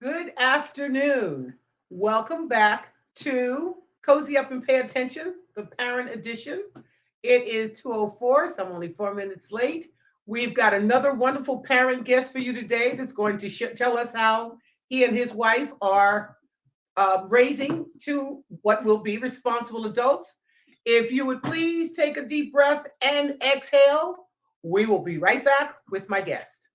Good afternoon. Welcome back to Cozy Up and Pay Attention, the parent edition. It is 2:04, so I'm only 4 minutes late. We've got another wonderful parent guest for you today that's going to tell us how he and his wife are raising two what will be responsible adults. If you would please take a deep breath and exhale, we will be right back with my guest.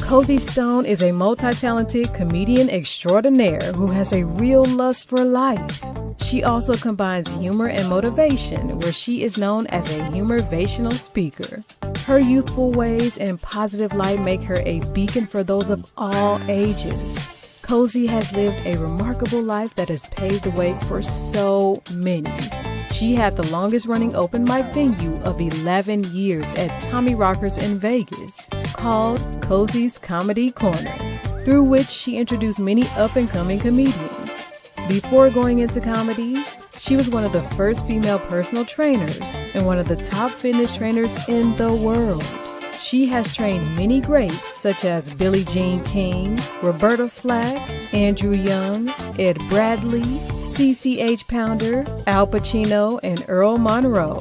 Cozy Stone is a multi talented comedian extraordinaire who has a real lust for life. She also combines humor and motivation, where she is known as a humorvational speaker. Her youthful ways and positive light make her a beacon for those of all ages. Cozy has lived a remarkable life that has paved the way for so many. She had the longest running open mic venue of 11 years at Tommy Rockers in Vegas, called Cozy's Comedy Corner, through which she introduced many up and coming comedians. Before going into comedy, she was one of the first female personal trainers and one of the top fitness trainers in the world. She has trained many greats such as Billie Jean King, Roberta Flack, Andrew Young, Ed Bradley, CCH Pounder, Al Pacino, and Earl Monroe.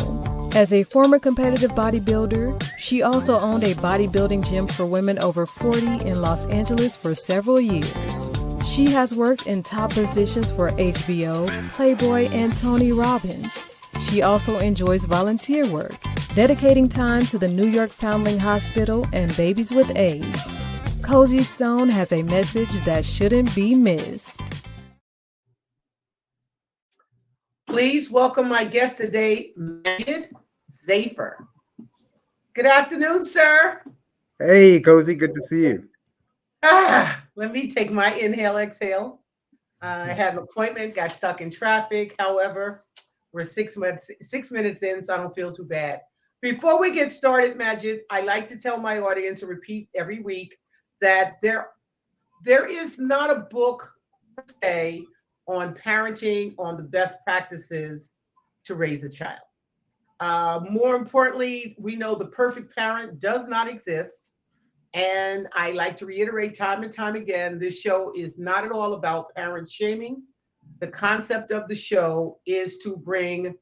As a former competitive bodybuilder, she also owned a bodybuilding gym for women over 40 in Los Angeles for several years. She has worked in top positions for HBO, Playboy, and Tony Robbins. She also enjoys volunteer work, dedicating time to the New York Foundling Hospital and babies with AIDS. Cozy Stone has a message that shouldn't be missed. Please welcome my guest today, Majid Zafer. Good afternoon, sir. Hey, Cozy, good to see you. Let me take my inhale, exhale. I had an appointment, got stuck in traffic. However, we're 6 minutes in, so I don't feel too bad. Before we get started, Majid, I like to tell my audience and repeat every week that there is not a book per se on parenting on the best practices to raise a child. More importantly, we know the perfect parent does not exist. And I like to reiterate time and time again, this show is not at all about parent shaming. The concept of the show is to bring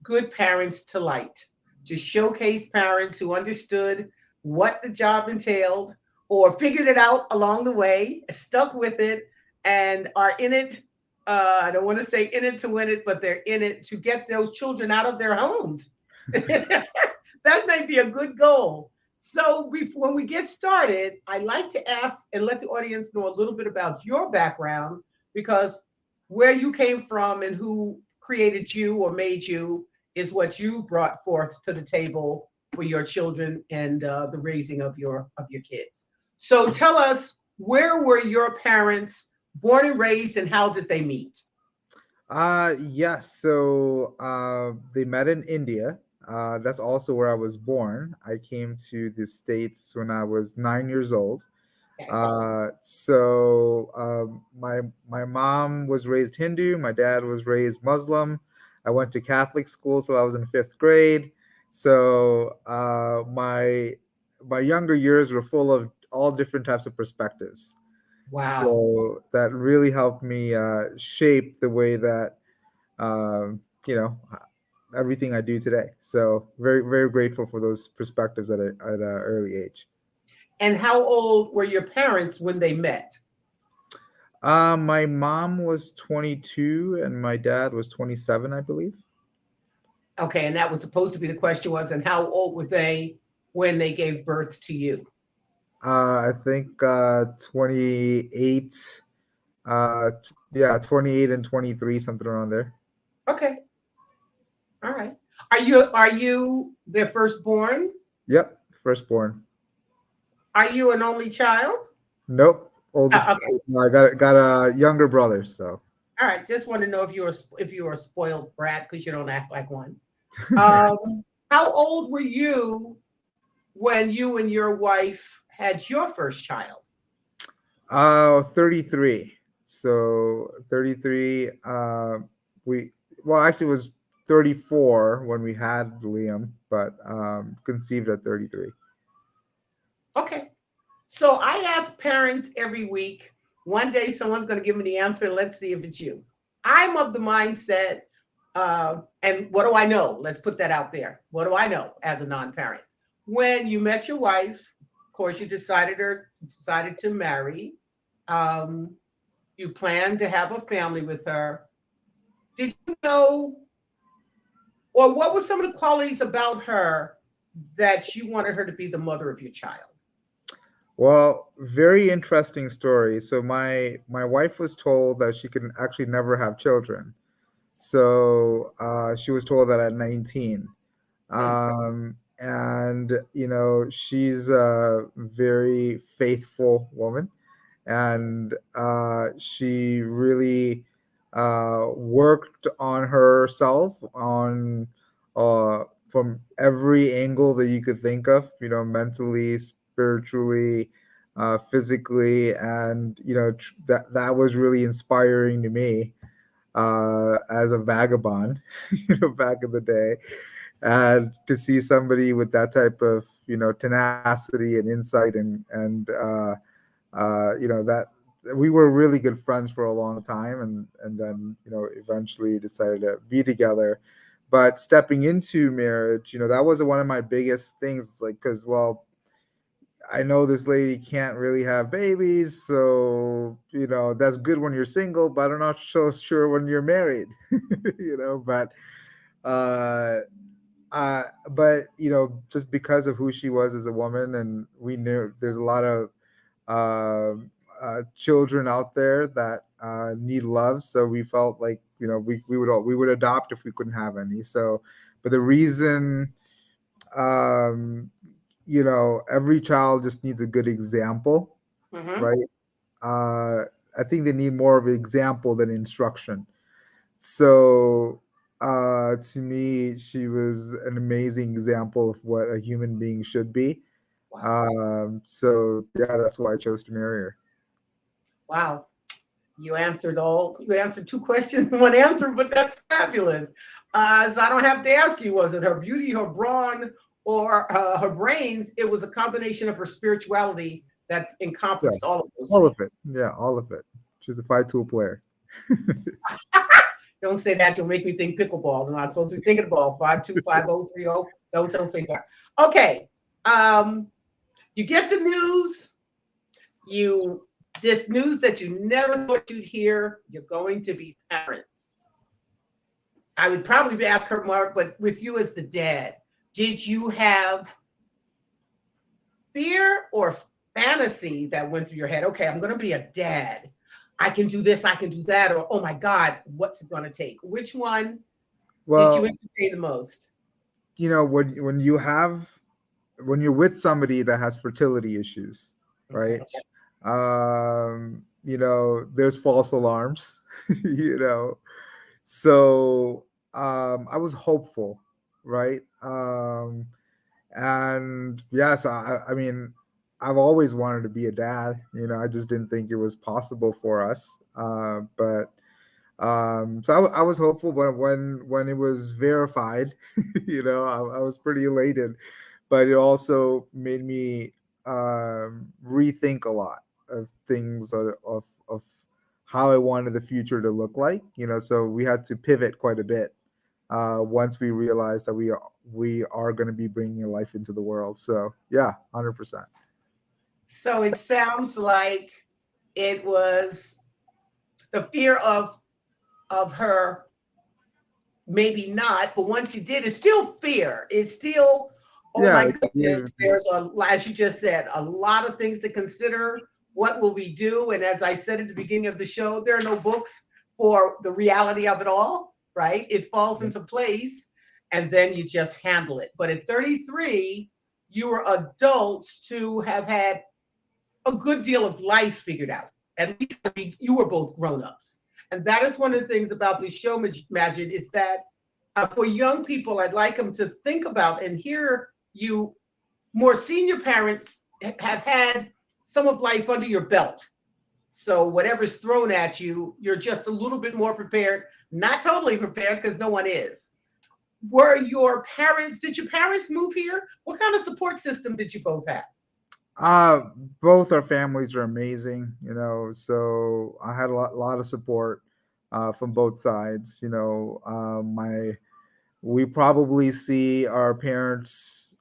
good parents to light, to showcase parents who understood what the job entailed or figured it out along the way, stuck with it, and are in it. I don't want to say in it to win it, but they're in it to get those children out of their homes. That might be a good goal. So when we get started, I like to ask and let the audience know a little bit about your background because where you came from and who created you or made you is what you brought forth to the table for your children and the raising of your kids. So tell us, where were your parents born and raised, and how did they meet? Yes, so they met in India. That's also where I was born. I came to the States when I was 9 years old. Okay. My mom was raised Hindu, my dad was raised Muslim. I went to Catholic school till I was in fifth grade. So my younger years were full of all different types of perspectives. Wow. So that really helped me shape the way that um, you know everything I do today. So very very grateful for those perspectives at an early age. And how old were your parents when they met? My mom was 22 and my dad was 27, I believe. Okay, and that was supposed to be the question was, and how old were they when they gave birth to you? I think 28. Yeah, 28 and 23, something around there. Okay, all right. Are you their firstborn? Yep, firstborn. Are you an only child? Nope, oldest. Okay, I got a younger brother, so. all right. Just want to know if you were a spoiled brat because you don't act like one. How old were you when you and your wife had your first child? 33. So 33. We well, actually, it was 34 when we had Liam, but conceived at 33. Okay. So I ask parents every week, One day someone's going to give me the answer, and let's see if it's you. I'm of the mindset, and what do I know? Let's put that out there. What do I know as a non-parent? When you met your wife, of course, you decided to marry. Um, you planned to have a family with her. Did you know, or what were some of the qualities about her that you wanted her to be the mother of your child? Well, very interesting story. So my wife was told that she could actually never have children. So she was told that at 19. Mm, And she's a very faithful woman, and she really worked on herself on from every angle that you could think of, mentally, spiritually, physically, and that was really inspiring to me as a vagabond, back in the day, and to see somebody with that type of tenacity and insight, and that we were really good friends for a long time, and then eventually decided to be together. But stepping into marriage, that was one of my biggest things, like, because, well, I know this lady can't really have babies, so that's good when you're single, but I'm not so sure when you're married. But uh just because of who she was as a woman, and we knew there's a lot of um children out there that need love, so we felt like we would adopt if we couldn't have any. So, but the reason, um every child just needs a good example, mm-hmm. right? uh I think they need more of an example than instruction. So, to me, she was an amazing example of what a human being should be. Wow. So yeah, that's why I chose to marry her. Wow. You answered two questions in one answer, but that's fabulous. So I don't have to ask you, was it her beauty, her brawn, or her brains? It was a combination of her spirituality that Yeah, encompassed all of those all of things. it. Yeah, all of it. She's a 5 tool player. Don't say that, you'll make me think pickleball. I'm not supposed to be thinking of ball. 5-2, 5-0, 3-0. Don't say that. Okay. Um, you get the news, you this news that you never thought you'd hear, you're going to be parents. I would probably ask her, Mark, but with you as the dad, did you have fear or fantasy that went through your head? Okay, I'm going to be a dad. I can do this, I can do that, or oh my God, what's it going to take? Which one did you Well, entertain the most? when you're with somebody that has fertility issues, Okay. right? There's false alarms, you know. So I was hopeful, right? And yes, I mean, I've always wanted to be a dad. I just didn't think it was possible for us. But so I was hopeful, but when it was verified, I was pretty elated. But it also made me rethink a lot of things, of how I wanted the future to look like. So we had to pivot quite a bit once we realized that we are going to be bringing a life into the world. So yeah, 100%. So it sounds like it was the fear of her, maybe not, but once you did, it's still fear. It's still, oh Yeah, my goodness, there's as you just said, a lot of things to consider. What will we do? And as I said at the beginning of the show, there are no books for the reality of it all, right? It falls into place and then you just handle it. But at 33, you were adults to have had a good deal of life figured out. At least you were both grown-ups. And that is one of the things about this show, Majid, is that for young people, I'd like them to think about and hear you, more senior parents have had some of life under your belt. So whatever's thrown at you, you're just a little bit more prepared, not totally prepared because no one is. Did your parents move here? What kind of support system did you both have? Uh, Both our families are amazing, so I had lot of support from both sides. We probably see our parents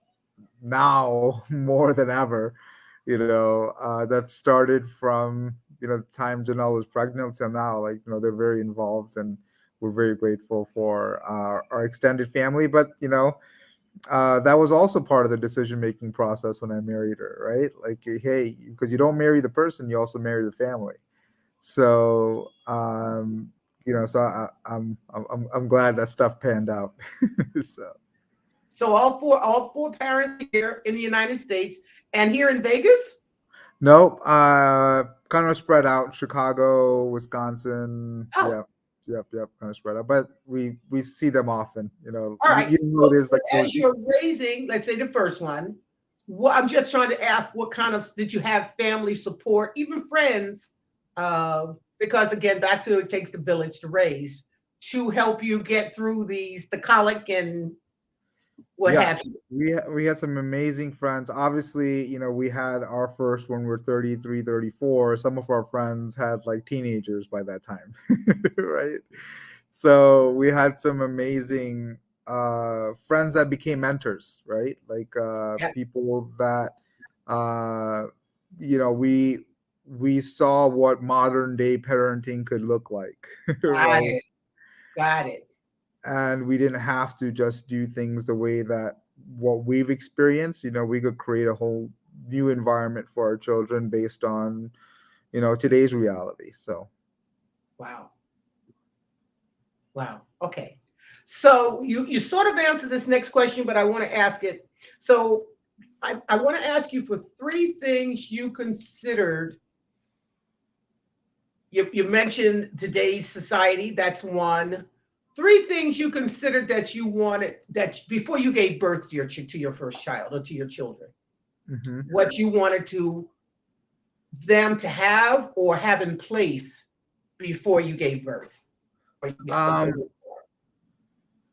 now more than ever. That started from the time Janelle was pregnant till now. Like, they're very involved, and we're very grateful for our extended family. But that was also part of the decision making process when I married her, right? Like, hey, because you don't marry the person, you also marry the family. So, so I'm glad that stuff panned out. So, So all four parents here in the United States and here in Vegas. nope, kind of spread out. Chicago, Wisconsin, Oh, yep, kind of spread out. But we see them often. all right. You know So, it is so like as you're raising, let's say the first one, I'm just trying to ask, what kind of did you have family support, even friends? Because again, back to it takes the village to raise to help you get through the colic and what have Yes, you. we had some amazing friends. Obviously, we had our first when we were 33, 34. Some of our friends had like teenagers by that time, right? So we had some amazing friends that became mentors, right? Like Yeah, people that uh, we saw what modern day parenting could look like, got right? it. Got it. And we didn't have to just do things the way that what we've experienced. We could create a whole new environment for our children based on today's reality. So Wow. Wow. Okay. So you sort of answered this next question, but I want to ask it. So I want to ask you for three things you considered. You mentioned today's society. That's one. Three things you considered that you wanted that before you gave birth to your first child or to your children. mhm. What you wanted to them to have or have in place before you gave birth. Or, yeah, before um you.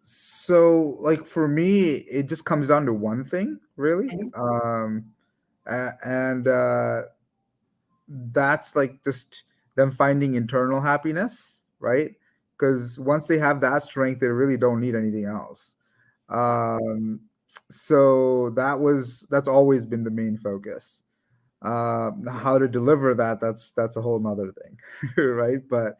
so like for me it just comes down to one thing really. Mhm. And that's like just them finding internal happiness, right? Because once they have that strength they really don't need anything else. um so that's always been the main focus. How to deliver that, that's a whole nother thing. Right? But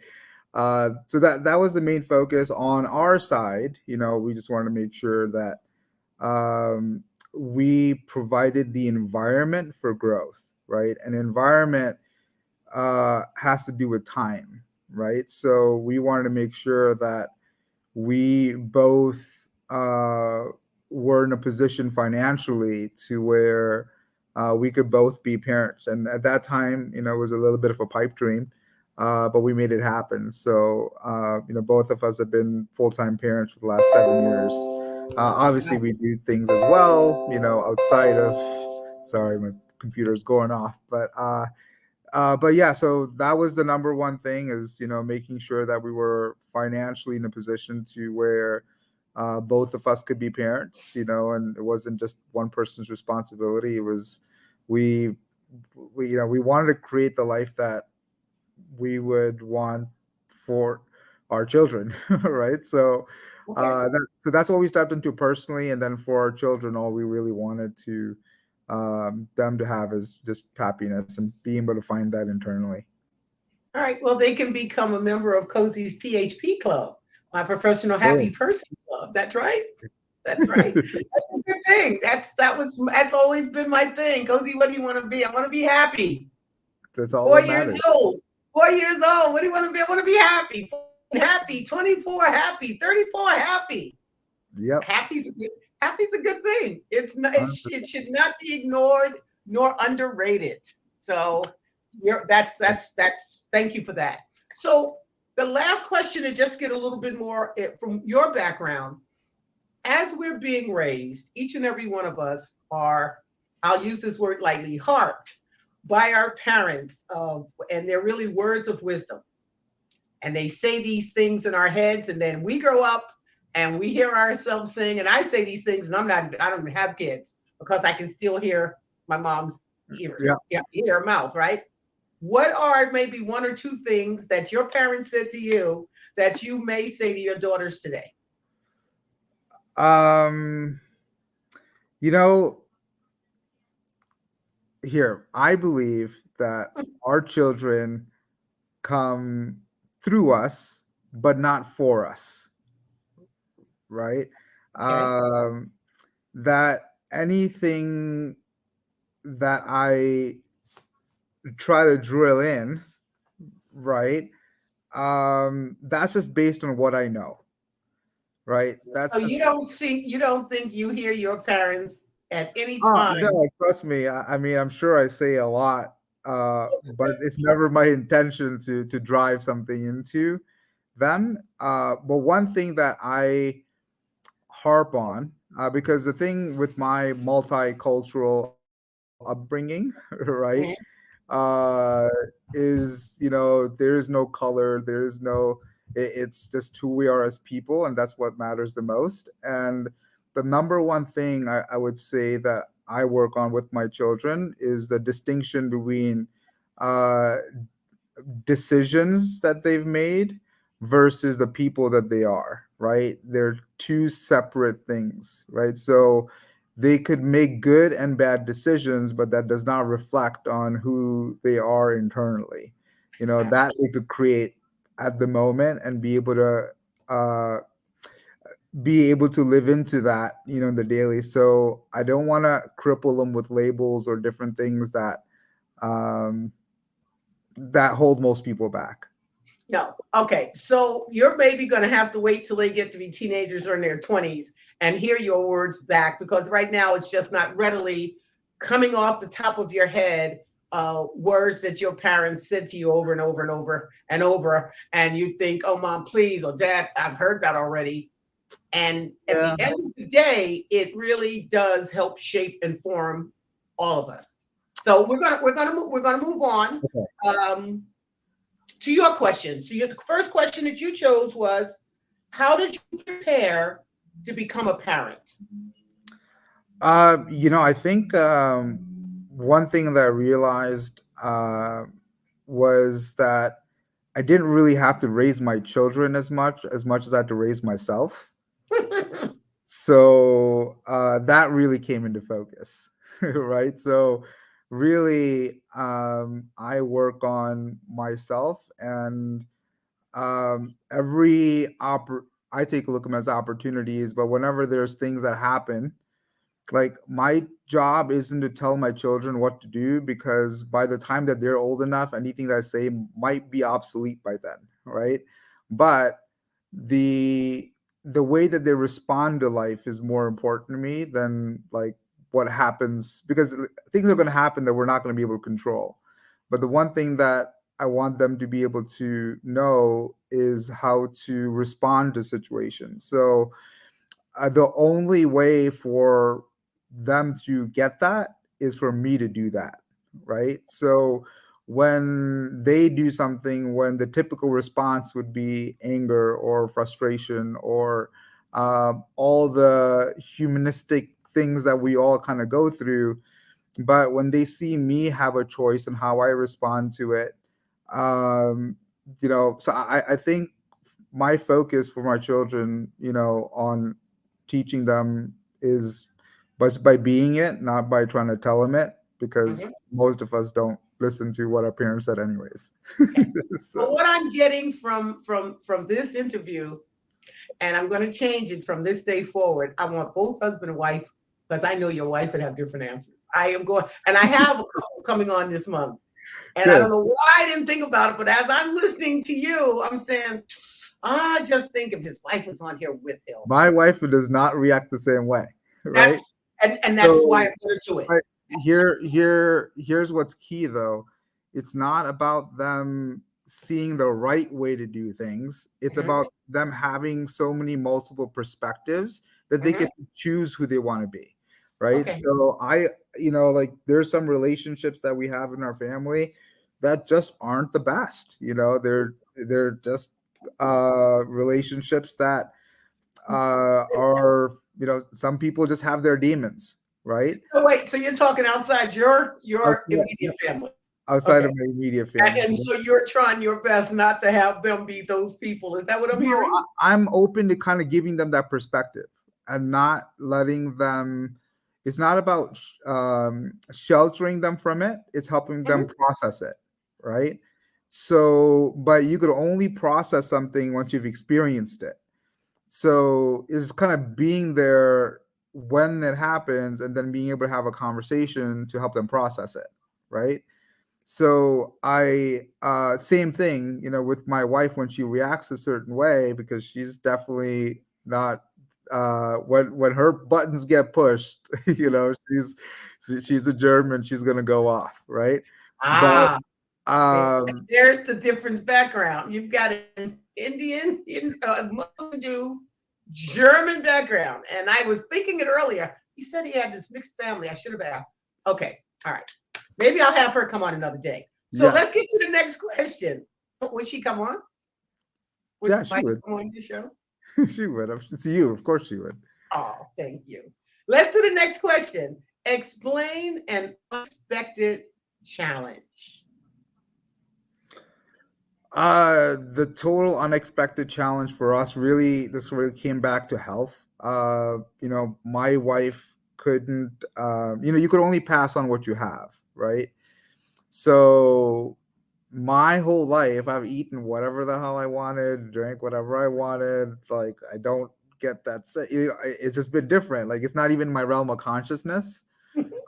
so that was the main focus on our side. We just wanted to make sure that um we provided the environment for growth, right? An environment has to do with time, right? So we wanted to make sure that we both uh, were in a position financially to where we could both be parents. And at that time, it was a little bit of a pipe dream, but we made it happen. So, both of us have been full time parents for the last 7 years. Obviously, we do things as well, outside of. Sorry, my computer's going off, but yeah, so that was the number one thing is, making sure that we were financially in a position to where both of us could be parents, and it wasn't just one person's responsibility. It was, we, we wanted to create the life that we would want for our children, right? So, Okay. so that's what we stepped into personally. And then for our children, all we really wanted to them to have is just happiness and being able to find that internally. All right. Well, they can become a member of Cozy's PHP Club, my professional happy Boom. person club. That's right. That's right. That's a good thing. That's always been my thing. Cozy, what do you want to be? I want to be happy. That's all that 4 years matters. old. 4 years old. What do you want to be? I want to be happy. Happy. 24 happy. 34 happy. Yep. Happy's a good thing. It's not. It 100%. should not be ignored nor underrated. So, that's. Thank you for that. So, the last question to just get a little bit more from your background, as we're being raised, each and every one of us are. I'll use this word lightly, harped by our parents and they're really words of wisdom, and they say these things in our heads, and then we grow up and we hear ourselves sing, and I say these things, and I don't even have kids because I can still hear my mom's ears, Yeah. yeah, ear, mouth, right? What are maybe one or two things that your parents said to you that you may say to your daughters today? Um, you know, here, I believe that our children come through us, but not for us, right? Okay. Um, that anything that I try to drill in, right? That's just based on what I know, right? So That's you just don't see, you don't think you hear your parents at any time. no, trust me. I mean, I'm sure I say a lot, but it's never my intention to drive something into them. But one thing that I harp on, because the thing with my multicultural upbringing, right, Mhm. uh, is there is no color, there is no. It's just who we are as people, and that's what matters the most. And the number one thing I would say that I work on with my children is the distinction between uh, decisions that they've made versus the people that they are, right? They're two separate things, right? So they could make good and bad decisions, but that does not reflect on who they are internally. That they could create at the moment and uh, be able to live into that, in the daily. So I don't want to cripple them with labels or different things um, that hold most people back. No. Okay. So you're maybe going to have to wait till they get to be teenagers or in their 20s and hear your words back because right now it's just not readily coming off the top of your head. Words that your parents said to you over and over and over and over, and you think, "Oh, mom, please," or "Dad, I've heard that already." And at Yeah. the end of the day, it really does help shape and form all of us. So we're gonna move on. Okay. Um, to your question. So your the first question that you chose was, how did you prepare to become a parent? I think one thing that I realized was that I didn't really have to raise my children as much as I had to raise myself. So that really came into focus, right? So really, I work on myself, and I take a look at them as opportunities. But whenever there's things that happen, like my job isn't to tell my children what to do, because by the time that they're old enough, anything that I say might be obsolete by then, right? But the the way that they respond to life is more important to me than like what happens, because things are going to happen that we're not going to be able to control. But the one thing that I want them to be able to know is how to respond to situations. So the only way for them to get that is for me to do that, right? So when they do something, when the typical response would be anger or frustration or all the humanistic things that we all kind of go through, but when they see me have a choice in how I respond to it, um, so I think my focus for my children, on teaching them is but by being it, not by trying to tell them it, because Mhm. most of us don't listen to what our parents said anyways. Okay. But So what I'm getting from this interview, and I'm going to change it from this day forward. I want both husband and wife because I know your wife would have different answers. I am going, and I have a couple coming on this month. And I good. don't know why I didn't think about it, but as I'm listening to you, I'm saying, I just think if his wife was on here with him, My wife does not react the same way, right? that's and that's why So I'm going to do it. Right. Here's what's key though. It's not about them seeing the right way to do things. It's Mhm, about them having so many multiple perspectives that they mhm. get to choose who they want to be. Right. Okay. So like there's some relationships that we have in our family that just aren't the best. They're just relationships that are some people just have their demons, right? So wait, so you're talking outside your Outside, yeah, immediate family. outside Okay. of my immediate family. And so you're trying your best not to have them be those people. Is that what I'm No, hearing? I'm open to kind of giving them that perspective and not letting them. It's not about sheltering them from it. It's helping them Mhm. process it, right? So, but you could only process something once you've experienced it. So it's kind of being there when it happens and then being able to have a conversation to help them process it, right? So I same thing, with my wife when she reacts a certain way because she's definitely not when her buttons get pushed, she's a German, she's gonna go off, right? But Ah, see, um there's the different background. You've got an Muslim Jew, German background. And I was thinking it earlier. He said he had this mixed family. I should have asked. Okay, all right. Maybe I'll have her come on another day. So yeah, let's get to the next question. Would she come on? Would yeah, you she invite her would. to come on the show? She would. It's you, of course she would. Oh, thank you. Let's do the next question. Explain an unexpected challenge. The total unexpected challenge for us really, this really came back to health. My wife couldn't, you could only pass on what you have, right? So my whole life, I've eaten whatever the hell I wanted, drank whatever I wanted. Like, I don't get that. It's just been different. Like, it's not even my realm of consciousness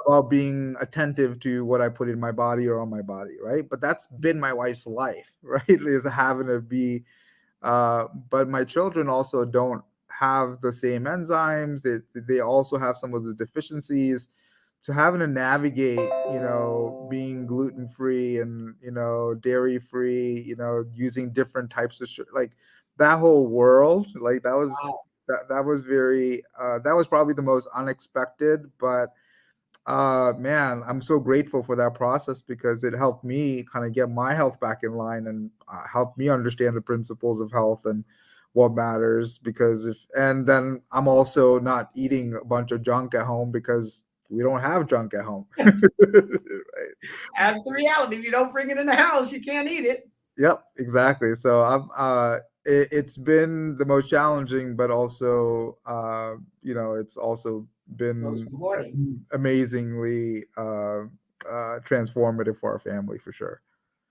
about being attentive to what I put in my body or on my body, right? But that's been my wife's life, right? Is having to be, but my children also don't have the same enzymes. They also have some of the deficiencies. So having to navigate, being gluten free and dairy free, using different types of like that whole world, like that was very that was probably the most unexpected, but man, I'm so grateful for that process because it helped me kind of get my health back in line and help me understand the principles of health and what matters. Because and then I'm also not eating a bunch of junk at home because we don't have junk at home. Right. That's the reality. If you don't bring it in the house, you can't eat it. Yep, exactly. So it's been the most challenging, but also it's also Most been rewarding. amazingly transformative for our family for sure.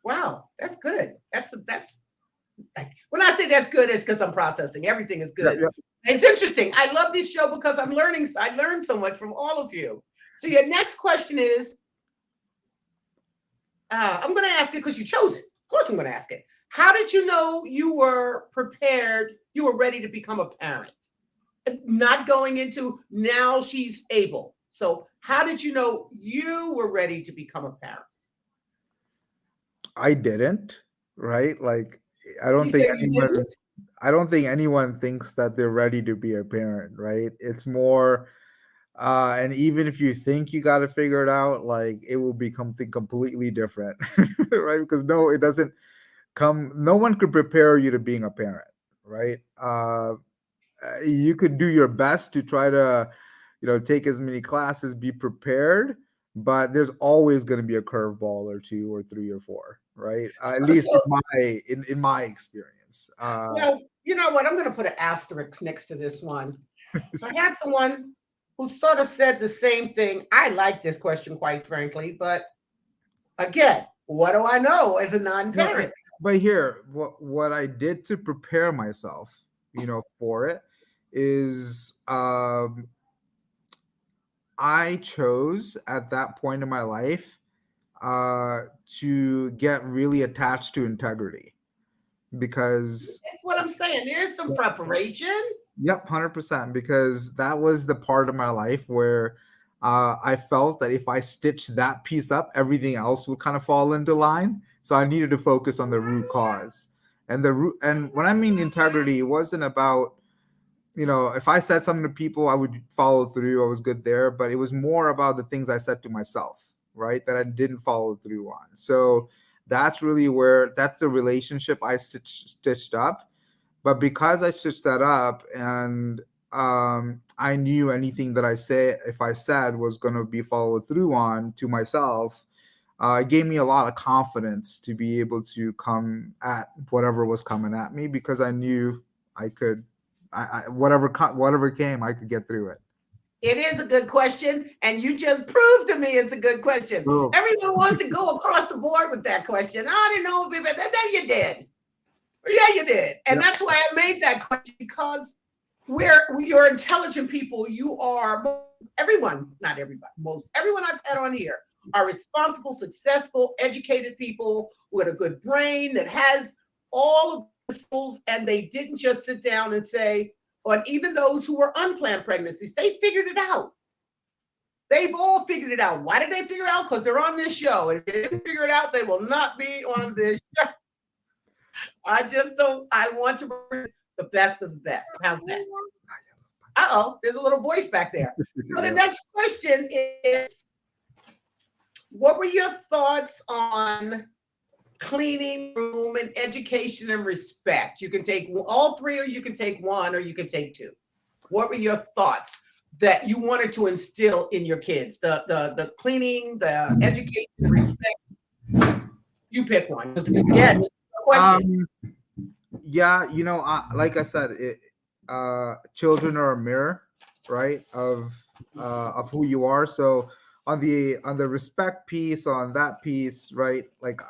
Wow, that's good. That's when I say that's good, it's because I'm processing. Everything is Yep, good. yep. It's interesting. I love this show because I'm learning. I learned so much from all of you. So your next question is, I'm going to ask it because you chose it. Of course, I'm going to ask it. How did you know you were prepared? You were ready to become a parent, not going into now she's able. So how did you know you were ready to become a parent? I didn't, right? Like I You don't think say you anyone didn't? I don't think anyone thinks that they're ready to be a parent, right? It's more and even if you think you got to figure it out, like it will be something completely different, right? Because no, it doesn't come. No one could prepare you to being a parent, right? You could do your best to try to, take as many classes, be prepared, but there's always going to be a curveball or two or three or four, right? At least So, in my experience. well, you know what? I'm going to put an asterisk next to this one. I had someone who sort of said the same thing. I like this question, quite frankly, but again, what do I know as a No, non-parent? but here, what I did to prepare myself, for it, is I chose at that point in my life to get really attached to integrity because That's what I'm saying. There's some preparation. yep, 100%, because that was the part of my life where I felt that if I stitched that piece up, everything else would kind of fall into line. So I needed to focus on the root cause. And when I mean integrity, it wasn't about, if I said something to people, I would follow through. I was good there, but it was more about the things I said to myself, right? That I didn't follow through on. So that's the relationship I stitched up. But because I stitched that up and I knew anything that if I said was going to be followed through on to myself. It gave me a lot of confidence to be able to come at whatever was coming at me, because I knew I could, whatever came, I could get through it. It is a good question, and you just proved to me it's a good question. Oh. Everyone wants to go across the board with that question. I didn't know if it, then you did. Yeah, you did. And that's why I made that question, because you're intelligent people. You are everyone, not everybody, most everyone I've had on here are responsible, successful, educated people with a good brain that has all of the skills, and they didn't just sit down and say, or even those who were unplanned pregnancies, they figured it out. They've all figured it out. Why did they figure it out? Because they're on this show. And if they didn't figure it out, they will not be on this show. I just don't, I want to bring the best of the best. How's that? Uh-oh, there's a little voice back there. So the next question is, what were your thoughts on cleaning room and education and respect? You can take all three, or you can take one, or you can take two. What were your thoughts that you wanted to instill in your kids? The cleaning, the education, respect. You pick one. Yeah. Yeah, like I said, children are a mirror, right, of who you are. So on the respect piece, on that piece, right, like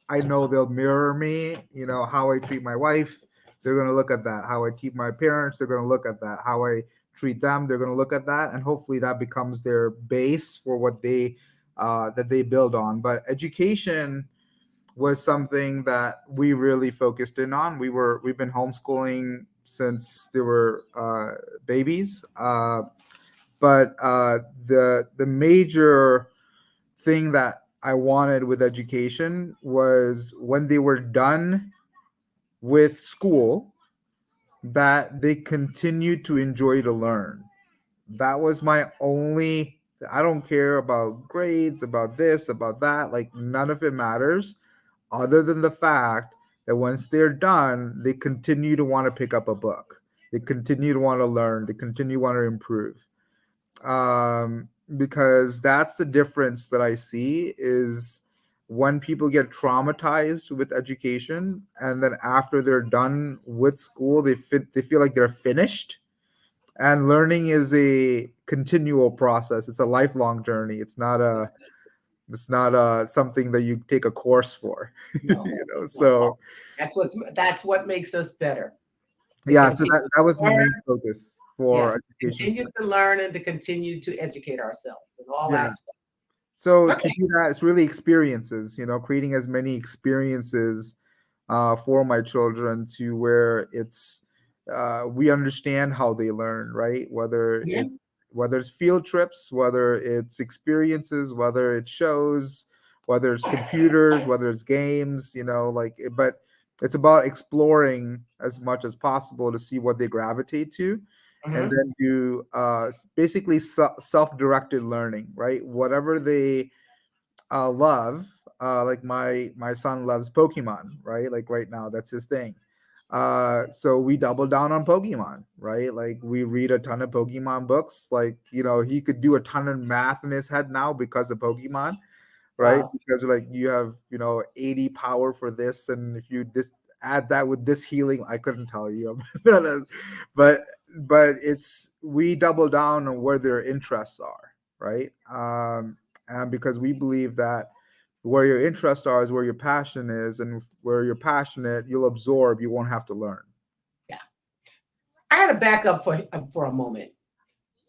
I know they'll mirror me. How I treat my wife, they're going to look at that. How I keep my parents, they're going to look at that. How I treat them, they're going to look at that, and hopefully that becomes their base for what they that they build on. But education was something that we really focused in on. We've been homeschooling since they were babies, but the major thing that I wanted with education was when they were done with school, that they continued to enjoy to learn. That was my only. I don't care about grades, about this, about that. Like, none of it matters, other than the fact that once they're done, they continue to want to pick up a book. They continue to want to learn. They continue to want to improve. Because that's the difference that I see, is when people get traumatized with education, and then after they're done with school, they feel like they're finished. And learning is a continual process. It's a lifelong journey. It's not something that you take a course for. No, So that's what makes us better. Yeah, so that was my main focus for education. Continue to learn and to continue to educate ourselves in all aspects. So to do that, it's really experiences, creating as many experiences for my children, to where it's we understand how they learn, right? Whether it's field trips, whether it's experiences, whether it's shows, whether it's computers, whether it's games, but it's about exploring as much as possible to see what they gravitate to. And then do basically self-directed learning, right? Whatever they love. Like my son loves Pokemon, right? Like right now, that's his thing. So we double down on Pokemon, right? Like we read a ton of Pokemon books. Like, he could do a ton of math in his head now because of Pokemon, right? Wow. Because like you have 80 power for this, and if you add that with this healing, I couldn't tell you. but we double down on where their interests are, right? And because we believe that where your interests are is where your passion is, and where you're passionate, you'll absorb, you won't have to learn. Yeah. I had to back up for a moment.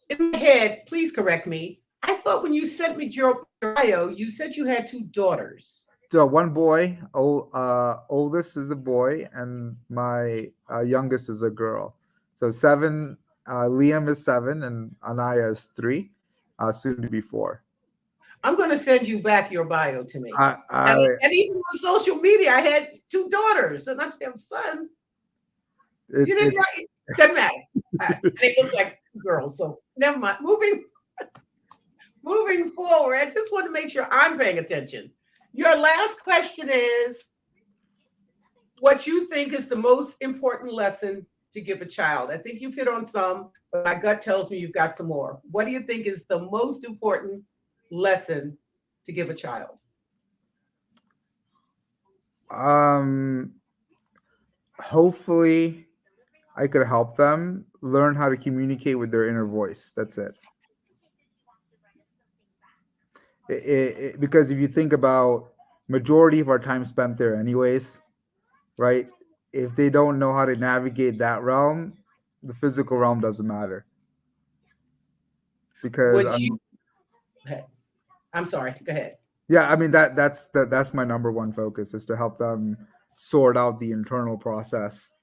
In my head, please correct me, I thought when you sent me your bio, you said you had two daughters. So one boy, oldest is a boy, and my youngest is a girl. So 7, Liam is 7, and Anaya is 3, soon to be 4. I'm going to send you back your bio to me. And even on social media, I had 2 daughters, and I'm saying, son, you didn't write. Doesn't matter. They look like girls, so never mind. Moving forward, I just want to make sure I'm paying attention. Your last question is, what you think is the most important lesson to give a child? I think you've hit on some, but my gut tells me you've got some more. What do you think is the most important lesson to give a child? Um, hopefully, I could help them learn how to communicate with their inner voice. That's it. Because if you think about majority of our time spent there, anyways, right? If they don't know how to navigate that realm, the physical realm doesn't matter. Because Would you? I'm sorry. Go ahead. yeah, I mean that's my number one focus is to help them sort out the internal process,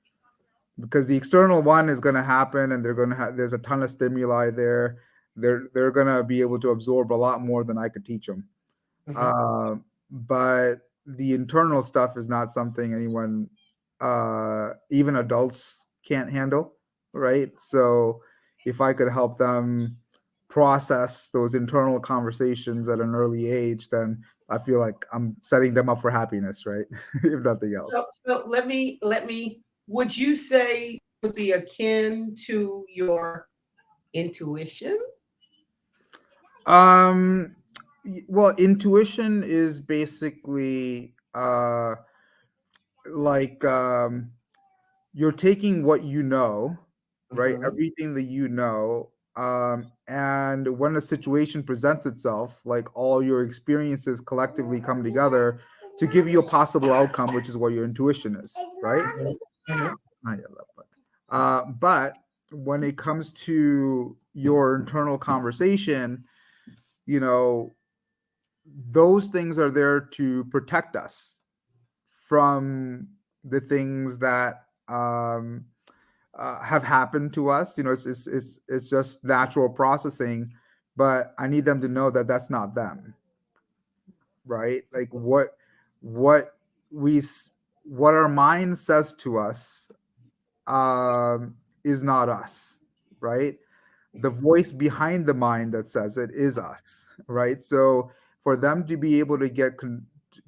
because the external one is going to happen and they're going to have there's a ton of stimuli there. They're going to be able to absorb a lot more than I could teach them. Mhm. uh, but the internal stuff is not something anyone, even adults, can't handle, right? So if I could help them process those internal conversations at an early age, then I feel like I'm setting them up for happiness, right? If nothing So, else. so let me. Would you say would be akin to your intuition? Um, well, intuition is basically like you're taking what you know, right? Hmm. Everything that you know, and when a situation presents itself, like all your experiences collectively come together to give you a possible outcome, which is what your intuition is, right? Hmm. Hmm. Not yet, love bug. But when it comes to your internal conversation, you know, those things are there to protect us from the things that have happened to us. You know, it's just natural processing, but I need them to know that that's not them, right? Like what we what our mind says to us is not us, right? The voice behind the mind that says it is us, right? So for them to be able to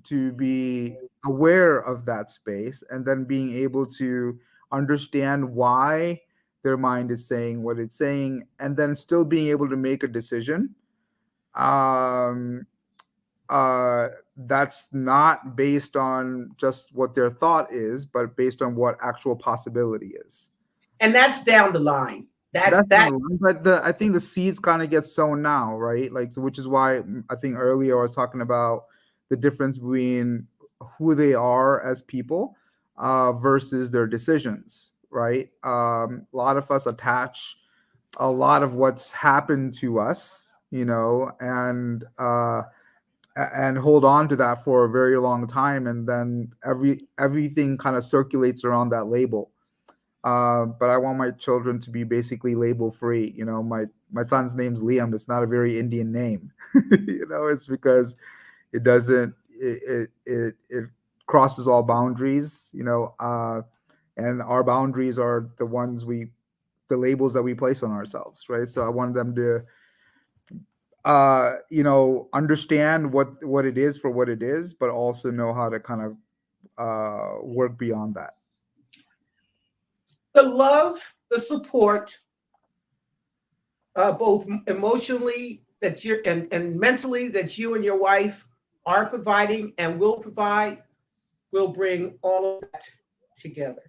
to be aware of that space and then being able to understand why their mind is saying what it's saying and then still being able to make a decision, um that's not based on just what their thought is but based on what actual possibility is. And that's down the line. That's not That. wrong, but the I think the seeds kind of get sown now, right? Like, so which is why I think earlier I was talking about the difference between who they are as people versus their decisions, right? A lot of us attach a lot of what's happened to us, and hold on to that for a very long time, and then everything kind of circulates around that label. But I want my children to be basically label free. My son's name's Liam. It's not a very Indian name. It's because it doesn't it crosses all boundaries. And our boundaries are the labels that we place on ourselves, right? So I want them to understand what it is for what it is, but also know how to kind of work beyond that. The love, the support, both emotionally that you and mentally that you and your wife are providing and will provide, will bring all of that together.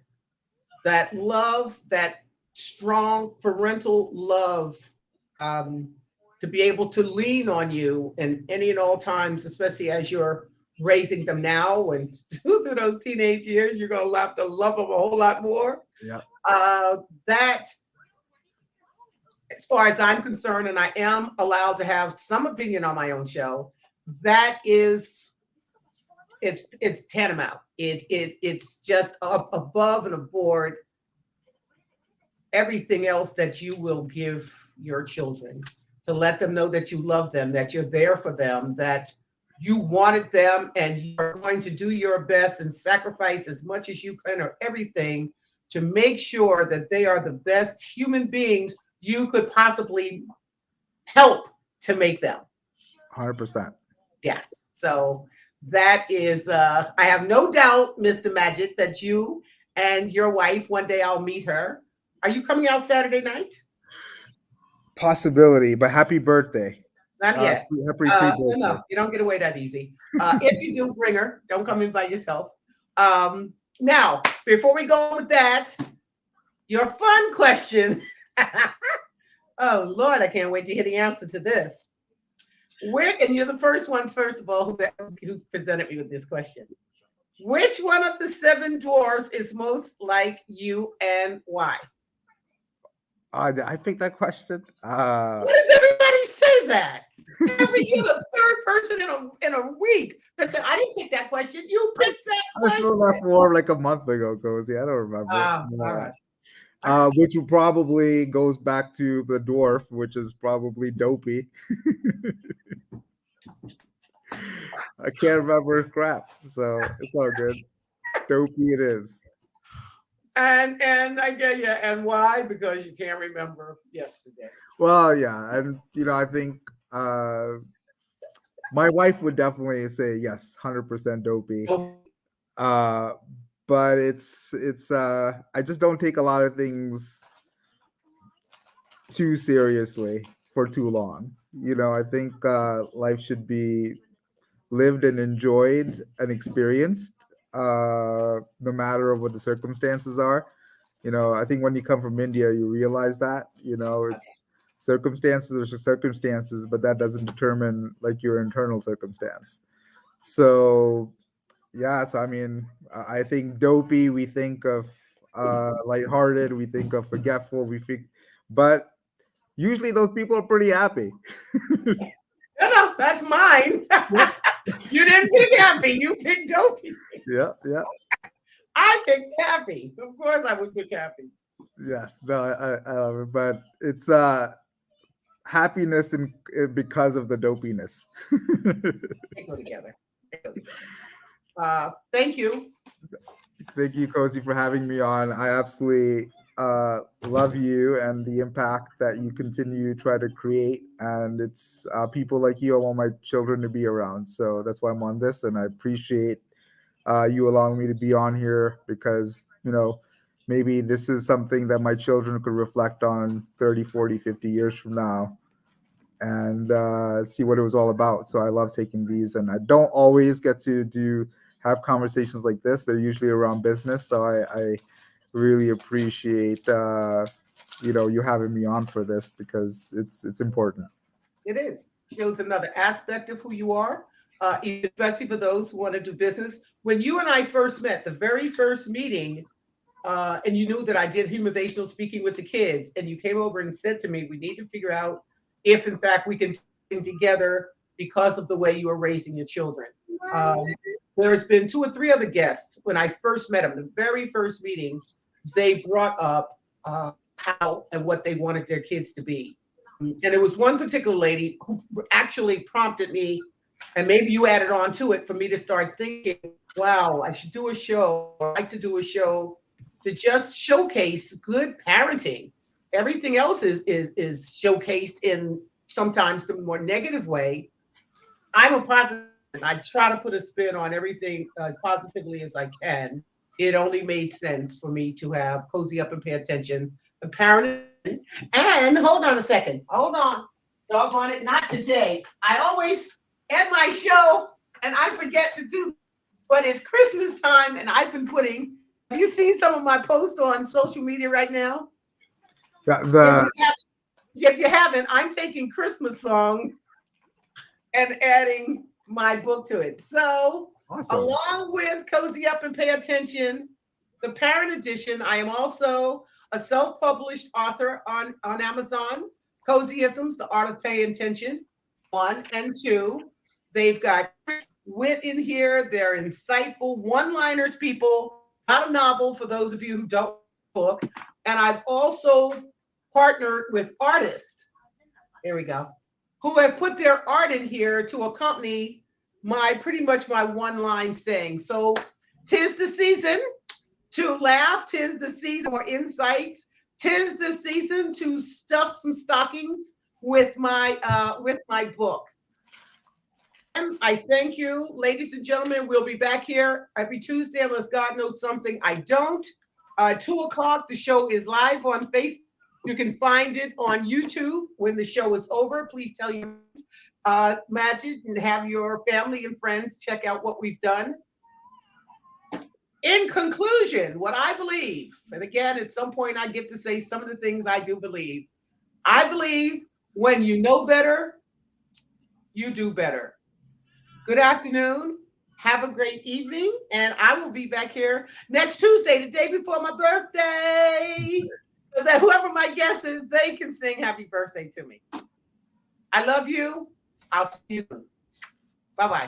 That love, that strong parental love, um, to be able to lean on you in any and all times, especially as you're raising them now and through those teenage years, you're going to have to love them a whole lot more. Yeah. That, as far as I'm concerned, and I am allowed to have some opinion on my own show, that is, it's tantamount. It's just up above and aboard everything else that you will give your children, to let them know that you love them, that you're there for them, that you wanted them, and you're going to do your best and sacrifice as much as you can or everything to make sure that they are the best human beings you could possibly help to make them. 100%. Yes. So that is, I have no doubt, Mr. Magic, that you and your wife. One day I'll meet her. Are you coming out Saturday night? Possibility, but happy birthday. Not yet. Happy No, pre-birthday. no, you don't get away that easy. If you do, bring her. Don't come in by yourself. Now, before we go with that, your fun question. Oh Lord, I can't wait to hear the answer to this. And you're the first one, first of all, who presented me with this question. Which one of the seven dwarfs is most like you and why? I picked that question. Why does everybody say that? Every year, the third person in a week that said, I didn't pick that question. You picked that I filled that question. form like a month ago, Cozy. I don't remember. All right. Which probably goes back to the dwarf, which is probably Dopey. I can't remember crap, so it's all good. Dopey it is. And I get you. And why? Because you can't remember yesterday. Well, yeah, and I think my wife would definitely say yes, 100% Dopey. Oh, Uh, but it's I just don't take a lot of things too seriously for too long. I think life should be lived and enjoyed and experienced, no matter what the circumstances are. I think when you come from India, you realize that, it's circumstances are circumstances, but that doesn't determine like your internal circumstance. So, yeah, so I mean, I think Dopey, we think of lighthearted, we think of forgetful, but usually those people are pretty happy. no, no, that's mine. You didn't pick happy. You picked dopey. Yeah, yeah. I picked happy. Of course, I would pick happy. Yes, no, I love it, but it's happiness because of the dopiness. They go together. They go together. Thank you. Thank you, Cozy, for having me on. I absolutely love you and the impact that you continue to try to create. And it's people like you I want my children to be around. So that's why I'm on this. And I appreciate you allowing me to be on here because, maybe this is something that my children could reflect on 30, 40, 50 years from now and see what it was all about. So I love taking these. And I don't always get to have conversations like this. They're usually around business. So I really appreciate you having me on for this because it's important. It is. Shows another aspect of who you are, especially for those who want to do business. When you and I first met, the very first meeting, and you knew that I did motivational speaking with the kids, and you came over and said to me, we need to figure out if, in fact, we can do together because of the way you are raising your children. There's been 2 or 3 other guests. When I first met them, the very first meeting, they brought up how and what they wanted their kids to be. And it was one particular lady who actually prompted me, and maybe you added on to it for me to start thinking, wow, I should do a show. I'd like to do a show to just showcase good parenting. Everything else is showcased in sometimes the more negative way. I'm a positive. I try to put a spin on everything as positively as I can. It only made sense for me to have cozy up and pay attention. The parent and hold on a second. Hold on. Doggone it. Not today. I always end my show and I forget to do, but it's Christmas time and I've been putting, have you seen some of my posts on social media right now? If you haven't, I'm taking Christmas songs and adding my book to it. So, Awesome. Along with Cozy Up and Pay Attention, the Parent Edition, I am also a self-published author on Amazon. Cozyisms, The Art of Paying Attention, 1 and 2. They've got wit in here. They're insightful one-liners, people. Not a novel for those of you who don't book. And I've also partnered with artists. There we go. Who have put their art in here to accompany pretty much my one-line saying. So, 'tis the season to laugh, 'tis the season for insights, 'tis the season to stuff some stockings with my book. And I thank you, ladies and gentlemen. We'll be back here every Tuesday unless God knows something I don't. 2 o'clock, the show is live on Facebook. You can find it on YouTube when the show is over. Please tell your Majid and have your family and friends check out what we've done. In conclusion, what I believe, and again, at some point I get to say some of the things I do believe. I believe when you know better, you do better. Good afternoon. Have a great evening. And I will be back here next Tuesday, the day before my birthday, so that whoever my guest is, they can sing happy birthday to me. I love you. I'll see you soon. Bye-bye.